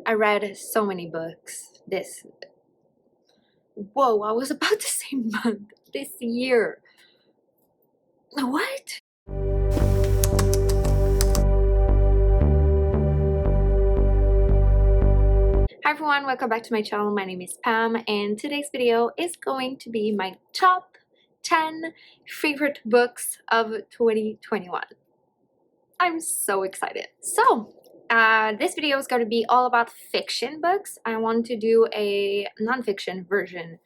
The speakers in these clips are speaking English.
I read so many books whoa, I was about to say month, this year. What? Hi everyone, welcome back to my channel. My name is Pam and today's video is going to be my top 10 favorite books of 2021. I'm so excited. So, this video is going to be all about fiction books. I want to do a non-fiction version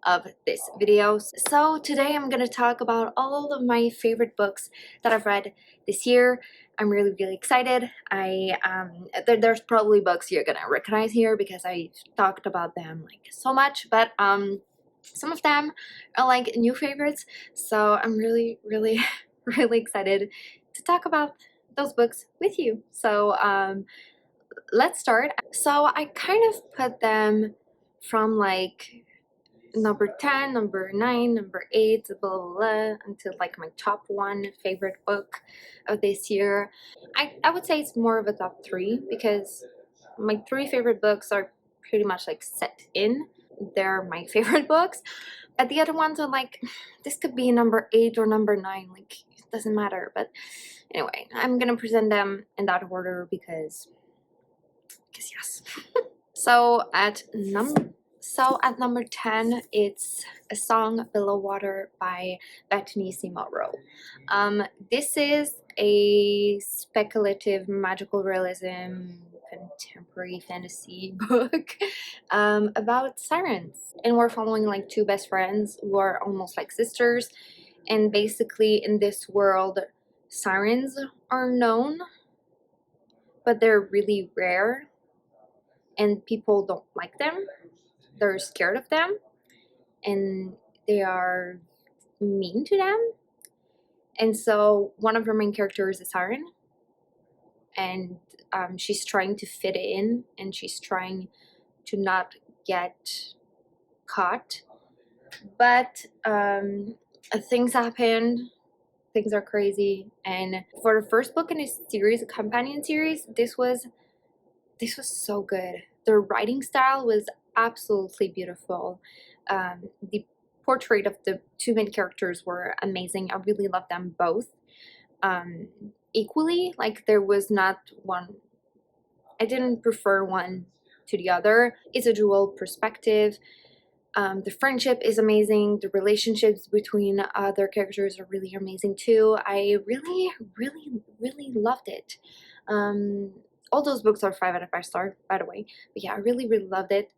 of this video. So today I'm going to talk about all of my favorite books that I've read this year. I'm really excited. There's probably books you're gonna recognize here because I talked about them like so much, but some of them are like new favorites, so I'm really really excited to talk about those books with you. So let's start. So I kind of put them from like number 10, number 9, number 8, blah, blah, blah, until like my top 1 favorite book of this year. I would say it's more of a top 3 because my 3 favorite books are pretty much like set in. They're my favorite books. But the other ones are like, this could be number 8 or number 9, like it doesn't matter. But anyway, I'm gonna present them in that order because yes. So at number 10, it's A Song Below Water by Bethany C. Monroe. This is a speculative magical realism contemporary fantasy book about sirens. And we're following like 2 best friends who are almost like sisters. And basically in this world, sirens are known, but they're really rare. And people don't like them. They're scared of them. And they are mean to them. And so one of her main characters is a siren. And she's trying to fit in. And she's trying to not get caught. But things happen. Things are crazy. And for the first book in a series, a companion series, this was so good. The writing style was absolutely beautiful. The portrait of the 2 main characters were amazing. I really loved them both equally. Like there was not one, I didn't prefer one to the other. It's a dual perspective. The friendship is amazing. The relationships between their characters are really amazing too. I really loved it. All those books are 5 out of 5 stars, by the way. But yeah, I really loved it.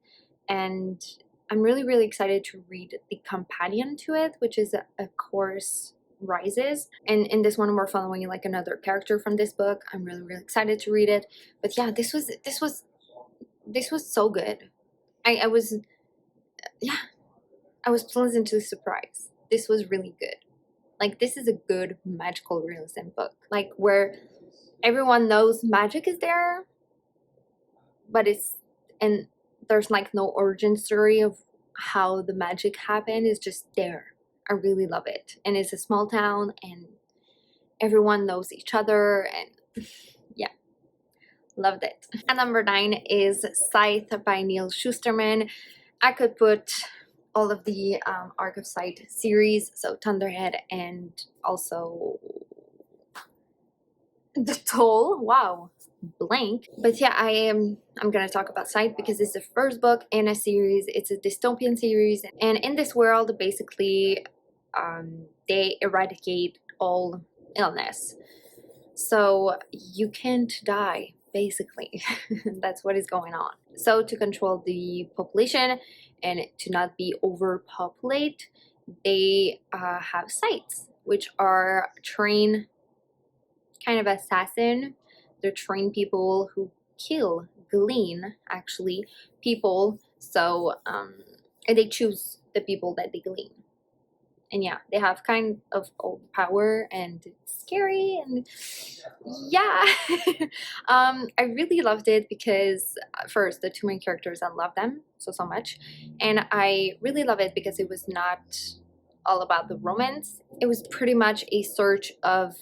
And I'm really excited to read the companion to it, which is A Chorus Rises. And in this one, we're following like another character from this book. I'm really excited to read it. But yeah, this was so good. I was pleasantly surprised. This was really good. Like this is a good magical realism book. Like where everyone knows magic is there, but there's like no origin story of how the magic happened. It's just there. I really love it. And it's a small town and everyone knows each other and yeah, loved it. And number 9 is Scythe by Neil Shusterman. I could put all of the Arc of Scythe series, so Thunderhead and also The Toll. Wow, blank. But yeah, I'm gonna talk about Scythe because it's the first book in a series. It's a dystopian series, and in this world basically they eradicate all illness, so you can't die basically. That's what is going on. So to control the population and to not be overpopulate, they have scythes, which are trained kind of assassin. They're trained people who glean actually people. So and they choose the people that they glean. And yeah, they have kind of old power and it's scary and yeah. I really loved it because first the 2 main characters, I love them so much, and I really love it because it was not all about the romance. It was pretty much a search of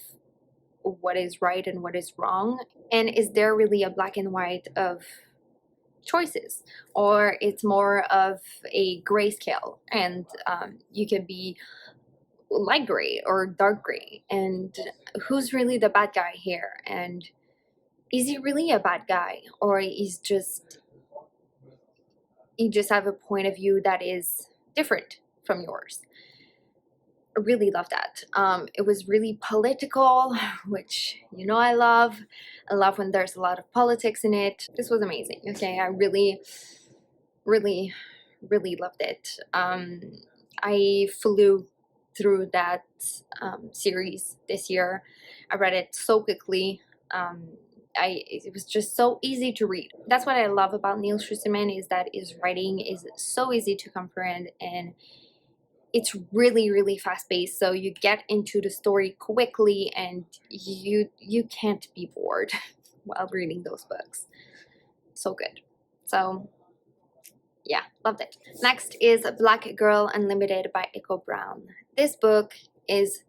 what is right and what is wrong, and is there really a black and white of choices, or it's more of a grayscale, and you can be light gray or dark gray, and who's really the bad guy here, and is he really a bad guy, or is just you just have a point of view that is different from yours. I really love that. It was really political, which you know I love. I love when there's a lot of politics in it. This was amazing. Okay, I really, really, really loved it. I flew through that series this year. I read it so quickly. It was just so easy to read. That's what I love about Neil Schusterman, is that his writing is so easy to comprehend, and it's really, really fast-paced, so you get into the story quickly, and you can't be bored while reading those books. So good. So yeah, loved it. Next is Black Girl Unlimited by Echo Brown. This book is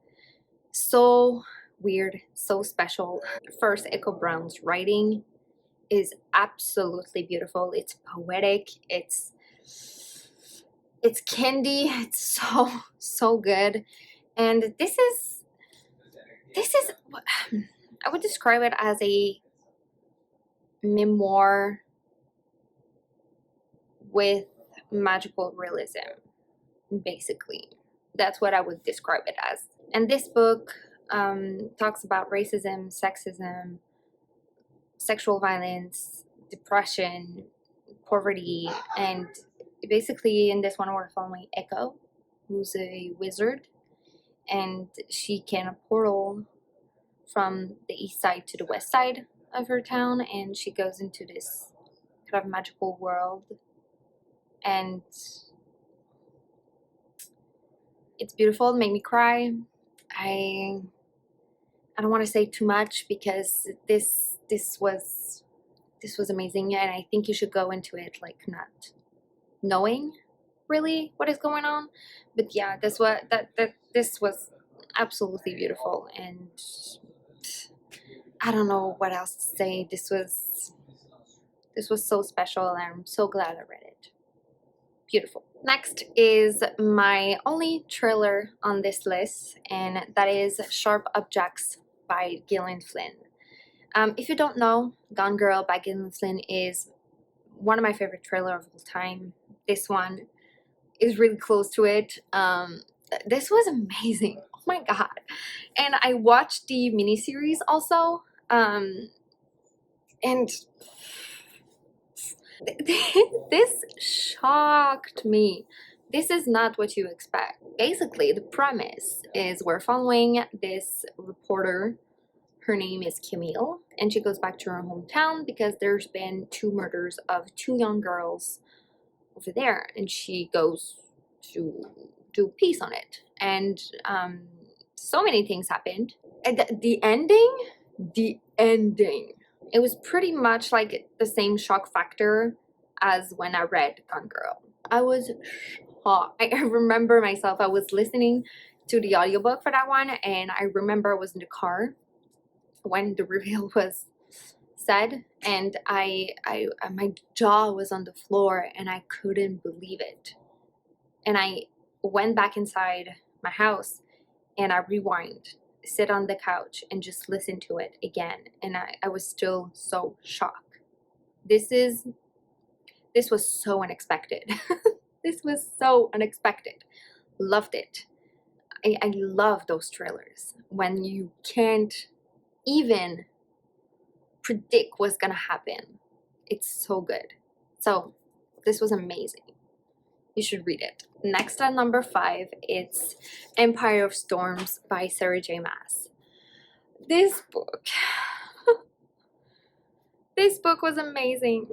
so weird, so special. First, Echo Brown's writing is absolutely beautiful. It's poetic, it's candy, it's so good. And this is I would describe it as a memoir with magical realism, basically. That's what I would describe it as. And this book talks about racism, sexism, sexual violence, depression, poverty, and basically in this one we're following Echo, who's a wizard, and she can portal from the east side to the west side of her town, and she goes into this kind of magical world, and it's beautiful. It made me cry. I don't want to say too much because this was amazing, and I think you should go into it like not knowing really what is going on. But yeah, this was absolutely beautiful, and I don't know what else to say. This was so special, and I'm so glad I read it. Beautiful. Next is my only thriller on this list, and that is Sharp Objects by Gillian Flynn. If you don't know, Gone Girl by Gillian Flynn is one of my favorite thrillers of all time. This one is really close to it. This was amazing. Oh my god. And I watched the miniseries also. And this shocked me. This is not what you expect. Basically, the premise is we're following this reporter. Her name is Camille, and she goes back to her hometown because there's been 2 murders of 2 young girls over there, and she goes to do peace on it. And so many things happened. And the ending, it was pretty much like the same shock factor as when I read Gone Girl. I was shocked. I remember myself, I was listening to the audiobook for that one, and I remember I was in the car when the reveal was said, and I my jaw was on the floor, and I couldn't believe it. And I went back inside my house, and I rewind, sit on the couch, and just listen to it again, and I was still so shocked. This was so unexpected. This was so unexpected. Loved it. I love those trailers when you can't even predict what's gonna happen. It's so good. So this was amazing. You should read it. Next at number 5, it's Empire of Storms by Sarah J. Maas. This book was amazing.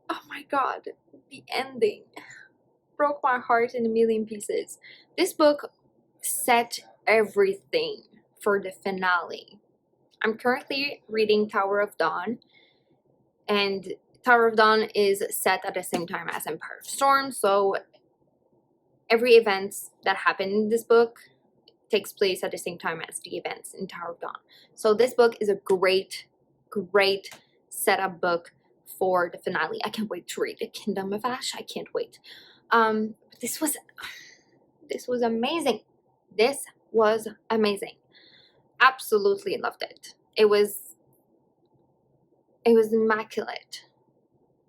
Oh my god, the ending broke my heart in a million pieces. This book set everything for the finale. I'm currently reading Tower of Dawn, and Tower of Dawn is set at the same time as Empire of Storm, so every event that happened in this book takes place at the same time as the events in Tower of Dawn. So this book is a great setup book for the finale. I can't wait to read The Kingdom of Ash. I can't wait. This was amazing. This was amazing. Absolutely loved it. It was immaculate.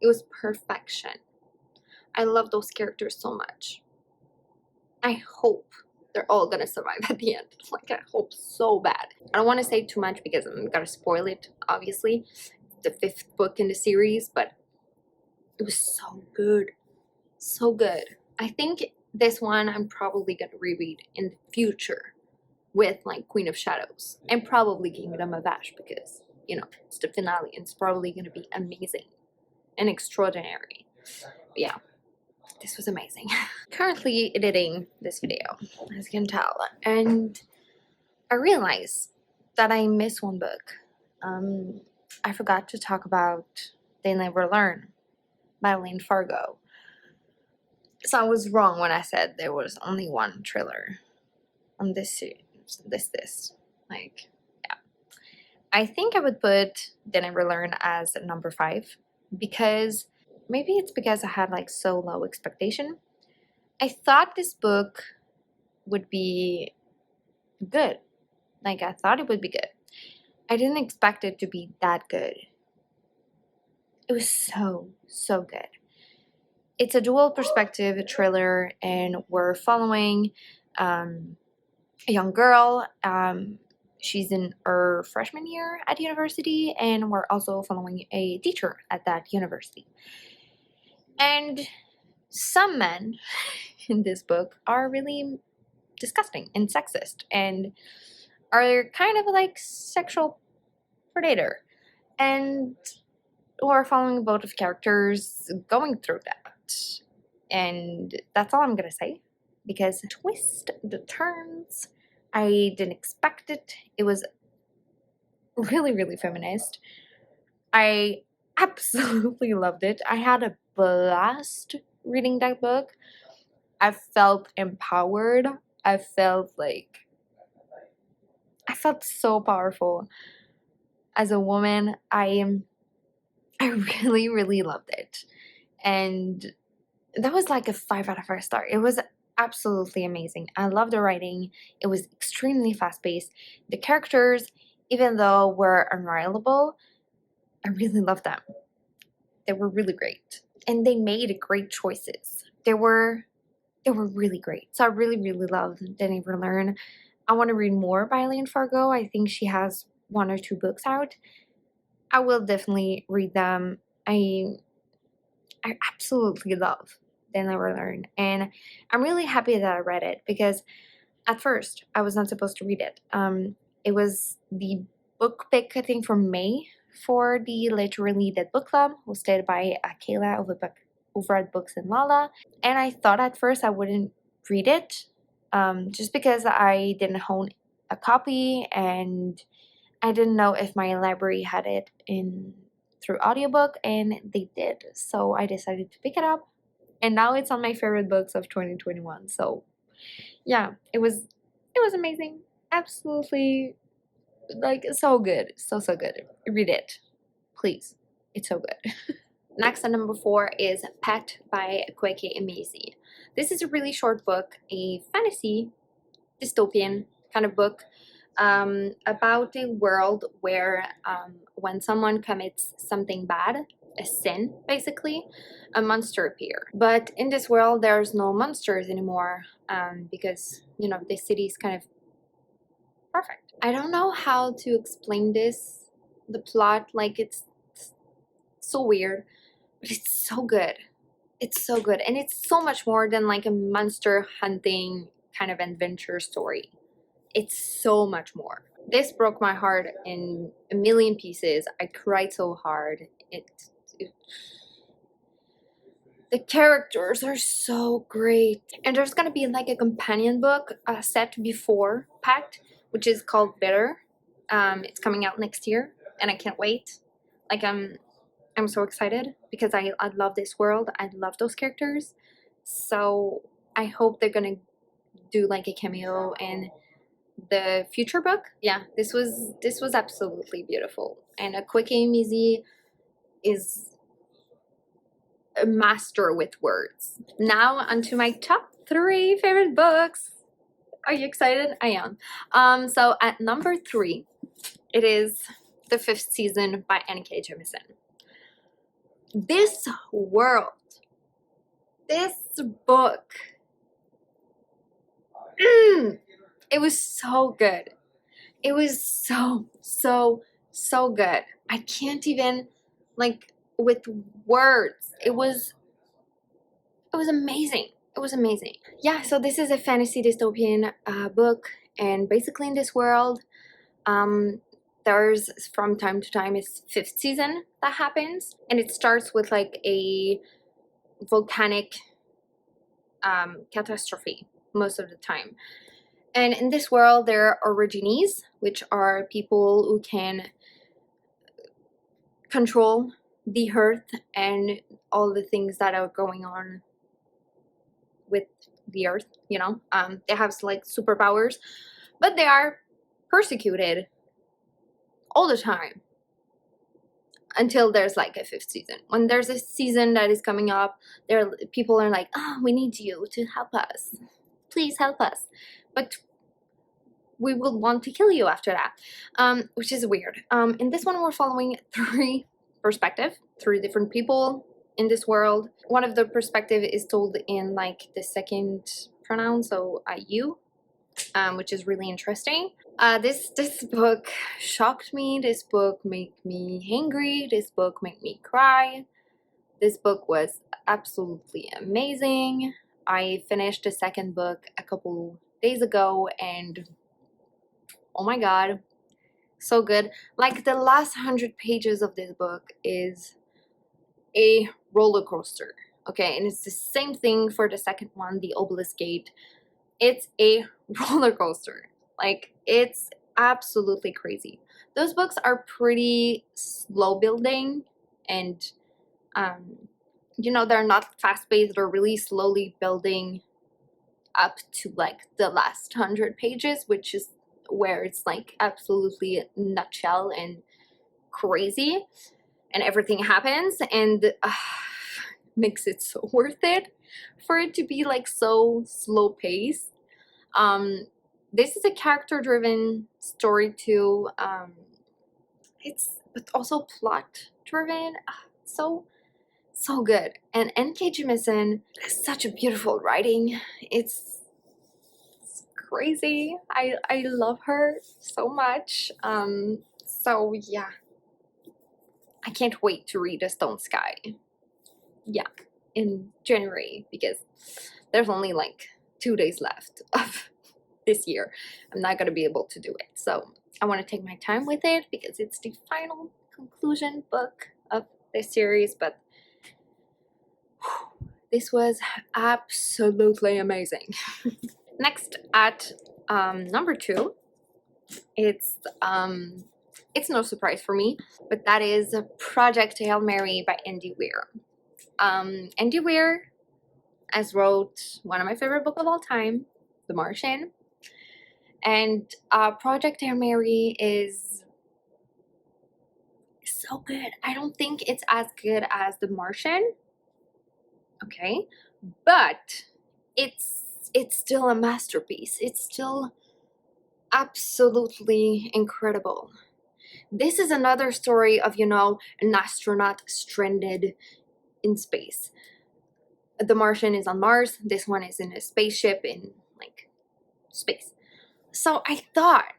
It was perfection. I love those characters so much. I hope they're all gonna survive at the end. Like, I hope so bad. I don't want to say too much because I'm gonna spoil it, obviously. The 5th book in the series, but it was so good. So good. I think this one I'm probably gonna reread in the future with like Queen of Shadows and probably Kingdom of Ash because, you know, it's the finale and it's probably gonna be amazing and extraordinary. But yeah, this was amazing. Currently editing this video, as you can tell, and I realized that I missed one book. I forgot to talk about They Never Learn by Lane Fargo. So I was wrong when I said there was only one thriller on this series. Like, yeah. I think I would put They Never Learn as number 5 because maybe it's because I had like so low expectation. I thought this book would be good. Like, I thought it would be good. I didn't expect it to be that good. It was so good. It's a dual perspective thriller, and we're following a young girl. She's in her freshman year at university, and we're also following a teacher at that university. And some men in this book are really disgusting and sexist and are kind of like sexual predator. And we're following both of characters going through that. And that's all I'm gonna say, because twist the turns, I didn't expect it. It was really feminist. I absolutely loved it. I had a blast reading that book. I felt empowered. I felt so powerful as a woman. I really loved it. And that was like a 5 out of 5 star. It was absolutely amazing. I love the writing. It was extremely fast-paced. The characters, even though were unreliable, I really loved them. They were really great. And they made great choices. They were really great. So I really loved They Never Learn. I want to read more by Lane Fargo. I think she has 1 or 2 books out. I will definitely read them. I absolutely love They Never Learn, and I'm really happy that I read it because at first I was not supposed to read it. It was the book pick, I think, for May for the Literally Dead Book Club, hosted by Kayla over at Books and Lala, and I thought at first I wouldn't read it, just because I didn't own a copy and I didn't know if my library had it through audiobook, and they did. So I decided to pick it up, and now it's on my favorite books of 2021. So yeah, it was amazing. Absolutely, like, so good. So good. Read it, please. It's so good. Next, at number 4 is Pet by Kweke Emezi. This is a really short book, a fantasy dystopian kind of book, about a world where when someone commits something bad, a sin basically, a monster appears. But in this world there's no monsters anymore, because, you know, the city is kind of perfect. I don't know how to explain this, the plot. Like, it's so weird, but it's so good. It's so good, and it's so much more than like a monster hunting kind of adventure story. It's so much more. This broke my heart in a million pieces. I cried so hard. The characters are so great. And there's gonna be like a companion book set before Pact, which is called Bitter. It's coming out next year, and I can't wait. Like, I'm so excited because I love this world. I love those characters. So I hope they're gonna do like a cameo in the future book. Yeah, this was absolutely beautiful. And Kweke Emezi is a master with words. Now onto my top 3 favorite books. Are you excited? I am. So at number 3, it is The Fifth Season by N.K. Jemisin. This world, this book, it was so good. It was so good. I can't even, like, with words. It was amazing. It was amazing. Yeah, so this is a fantasy dystopian book, and basically in this world, there's from time to time is 5th season that happens, and it starts with like a volcanic catastrophe most of the time. And in this world, there are origines, which are people who can control the earth and all the things that are going on with the earth, you know. They have like superpowers, but they are persecuted all the time until there's like a 5th season. When there's a season that is coming up, people are like, oh, we need you to help us. Please help us. But we will want to kill you after that, which is weird. In this one, we're following 3 perspectives, 3 different people in this world. One of the perspective is told in like the second pronoun, so you, which is really interesting. This book shocked me. This book made me angry. This book made me cry. This book was absolutely amazing. I finished the second book a couple days ago, and oh my god, so good. Like, the last 100 pages of this book is a roller coaster, okay? And it's the same thing for the second one, The Obelisk Gate. It's a roller coaster. Like, it's absolutely crazy. Those books are pretty slow building, and you know, they're not fast-paced. They're really slowly building up to like the last 100 pages, which is where it's like absolutely nutshell and crazy and everything happens, and makes it so worth it for it to be like so slow paced. This is a character driven story too. It's but also plot driven. So good. And N.K. Jemisin has such a beautiful writing. It's crazy. I love her so much. So yeah, I can't wait to read A Stone Sky. Yeah, in January, because there's only like 2 days left of this year. I'm not gonna be able to do it, so I want to take my time with it because it's the final conclusion book of this series. But this was absolutely amazing. Next at number 2, it's no surprise for me, but that is Project Hail Mary by Andy Weir. Andy Weir has wrote one of my favorite books of all time, The Martian. And Project Hail Mary is so good. I don't think it's as good as The Martian, okay? But it's still a masterpiece. It's still absolutely incredible. This is another story of, you know, an astronaut stranded in space. The Martian is on Mars. This one is in a spaceship in like space. So I thought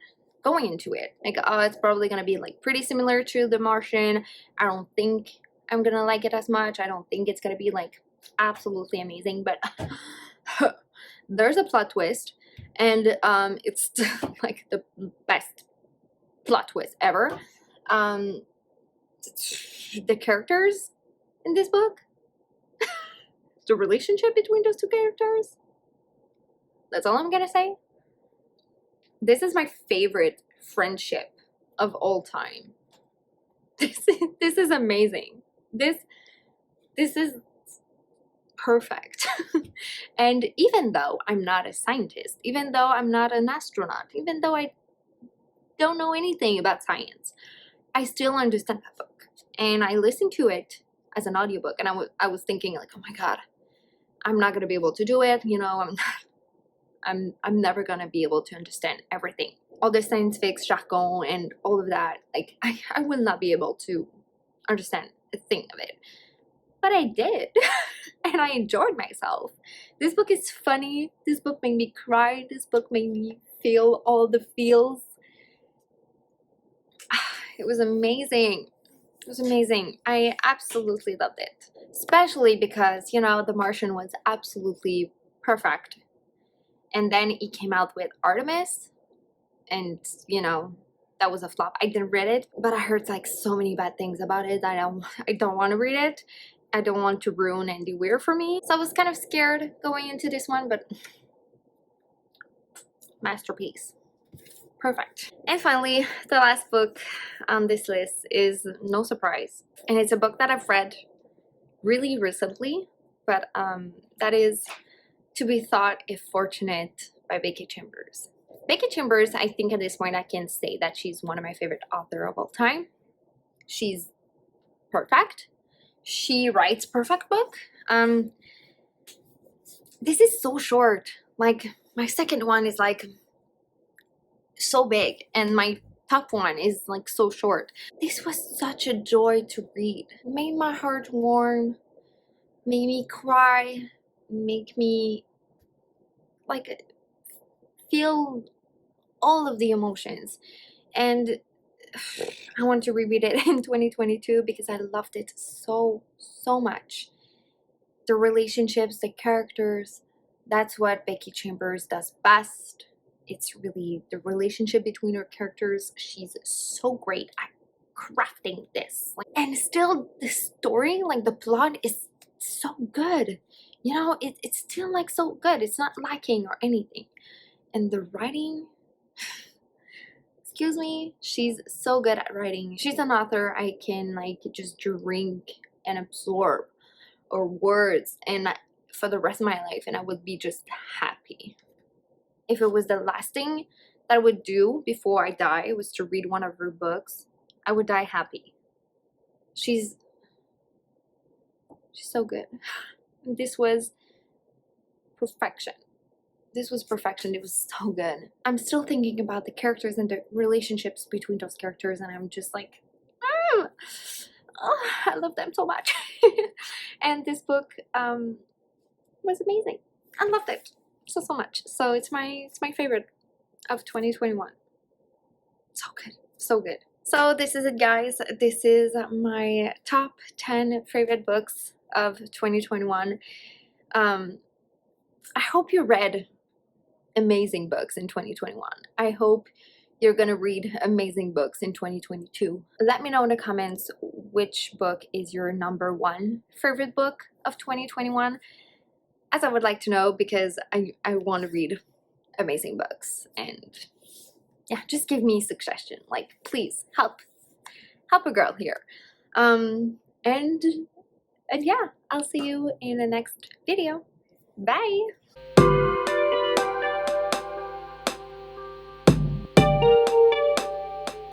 going into it, like, oh, it's probably gonna be like pretty similar to The Martian. I don't think I'm gonna like it as much. I don't think it's gonna be like absolutely amazing, but there's a plot twist, and it's still like the best plot twist ever. The characters in this book, the relationship between those 2 characters, that's all I'm gonna say. This is my favorite friendship of all time. This is amazing. This is perfect. And even though I'm not a scientist, even though I'm not an astronaut, even though I don't know anything about science, I still understand that book, and I listen to it as an audiobook, and I was thinking like, oh my god, I'm not gonna be able to do it, you know, I'm never gonna be able to understand everything, all the scientific jargon and all of that. Like I will not be able to understand a thing of it, but I did. And I enjoyed myself. This book is funny, this book made me cry, this book made me feel all the feels. It was amazing. It was amazing. I absolutely loved it, especially because, you know, The Martian was absolutely perfect, and then he came out with Artemis, and you know, that was a flop. I didn't read it, but I heard like so many bad things about it that I don't want to read it. I don't want to ruin Andy Weir for me, so I was kind of scared going into this one, but masterpiece. Perfect. And finally, the last book on this list is no surprise, and it's a book that I've read really recently, but that is To Be Thought If Fortunate by Becky Chambers. Becky Chambers, I think at this point I can say that she's one of my favorite authors of all time. She's perfect. She writes perfect book. This is so short. Like my second one is like so big, and my top one is like so short. This was such a joy to read. It made my heart warm, made me cry, make me like feel all of the emotions, and I want to reread it in 2022 because I loved it so much. The relationships, the characters, that's what Becky Chambers does best. It's really the relationship between her characters. She's so great at crafting this, and still the story, like the plot, is so good. You know, it's still like so good. It's not lacking or anything. And the writing, excuse me, she's so good at writing. She's an author I can like just drink and absorb her words and for the rest of my life, and I would be just happy. If it was the last thing that I would do before I die was to read one of her books, I would die happy. She's so good. This was perfection. This was perfection. It was so good. I'm still thinking about the characters and the relationships between those characters, and I'm just like, oh, I love them so much. And this book was amazing. I loved it so much. So it's my favorite of 2021. So good, so good. So this is it, guys. This is my top 10 favorite books of 2021. I hope you read amazing books in 2021. I hope you're gonna read amazing books in 2022. Let me know in the comments which book is your number one favorite book of 2021, as I would like to know, because I want to read amazing books. And yeah, just give me a suggestion, like please help a girl here. And yeah, I'll see you in the next video. Bye.